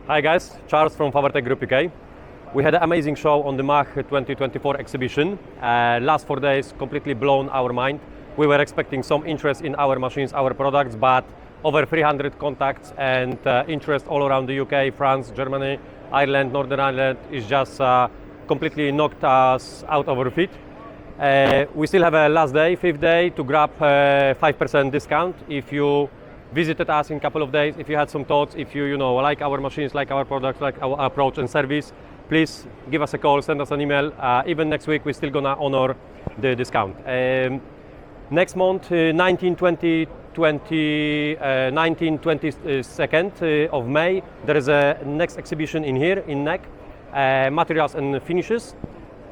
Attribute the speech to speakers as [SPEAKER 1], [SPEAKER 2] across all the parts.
[SPEAKER 1] Hi guys, Charles from Fabertec Group UK. We had an amazing show on the MACH 2024 exhibition. Last 4 days completely blown our mind. We were expecting some interest in our machines, our products, but over 300 contacts and interest all around the UK, France, Germany, Ireland, Northern Ireland is just completely knocked us out of our feet. We still have a last day, 5th day, to grab 5% discount if you visited us in a couple of days. If you had some thoughts, if you like our machines, like our products, like our approach and service, please give us a call, send us an email. Even next week, we're still gonna honor the discount. Next month, 22nd of May, there is a next exhibition in here in NEC, materials and finishes.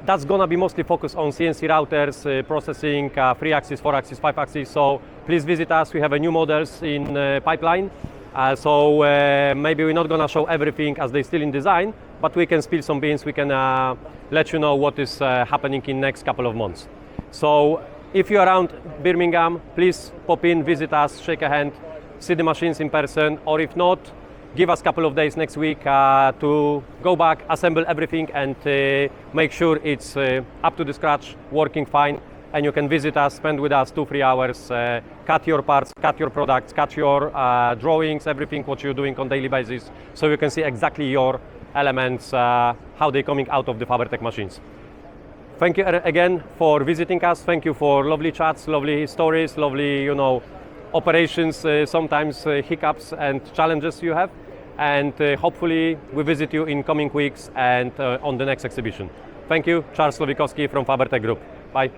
[SPEAKER 1] That's gonna be mostly focused on CNC routers, processing, 3-axis, 4-axis, 5-axis. So please visit us. We have a new models in pipeline. Maybe we're not gonna show everything as they're still in design, but we can spill some beans. We can let you know what is happening in next couple of months. So if you're around Birmingham, please pop in, visit us, shake a hand, see the machines in person, or if not, give us a couple of days next week to go back, assemble everything and make sure it's up to the scratch, working fine, and you can visit us, spend with us 2-3 hours, cut your parts, cut your products, cut your drawings, everything what you're doing on daily basis, so you can see exactly your elements, how they're coming out of the Fabertec machines. Thank you again for visiting us. Thank you for lovely chats, lovely stories, lovely, operations, sometimes hiccups and challenges you have. And hopefully we visit you in coming weeks and on the next exhibition. Thank you, Charles from Fabertec Group. Bye.